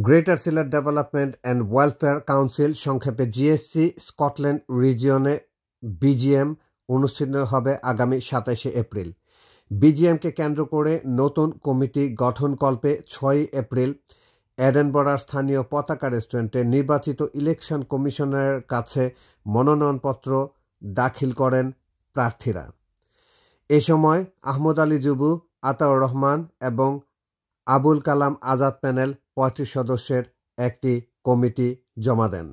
Greater Sylhet development and welfare council সংক্ষেপে GSC Scotland রিজিয়নে BGM অনুষ্ঠিত হবে আগামী 27 এপ্রিল। বিজিএমকে কেন্দ্র করে নতুন কমিটি গঠনকল্পে 6 এপ্রিল এডেনবরার স্থানীয় পতাকা রেস্টুরেন্টে নির্বাচিত ইলেকশন কমিশনারের কাছে মনোনয়নপত্র দাখিল করেন প্রার্থীরা। এ সময় আহমদ আলী জুবু, আতাউর রহমান এবং আবুল কালাম আজাদ প্যানেল 35 সদস্যের একটি কমিটি জমা দেন।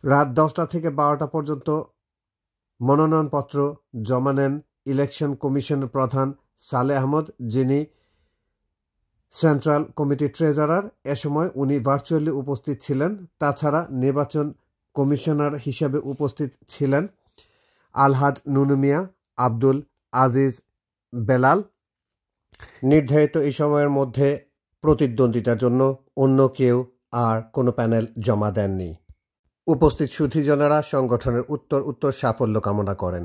রাত 10টা থেকে 12টা পর্যন্ত মনোনয়নপত্র জমা নেন ইলেকশন কমিশনের প্রধান সালেহ আহমদ, যিনি সেন্ট্রাল কমিটি ট্রেজারার। এ সময় উনি ভার্চুয়ালি উপস্থিত ছিলেন। তাছাড়া নির্বাচন কমিশনার হিসেবে উপস্থিত ছিলেন আলহাজ নুনু মিয়া, আব্দুল আজিজ বেলাল। নির্ধারিত এই সময়ের মধ্যে প্রতিদ্বন্দ্বিতার জন্য অন্য কেউ আর কোনো প্যানেল জমা দেননি। উপস্থিত সুধীজনেরা সংগঠনের উত্তর সাফল্য কামনা করেন।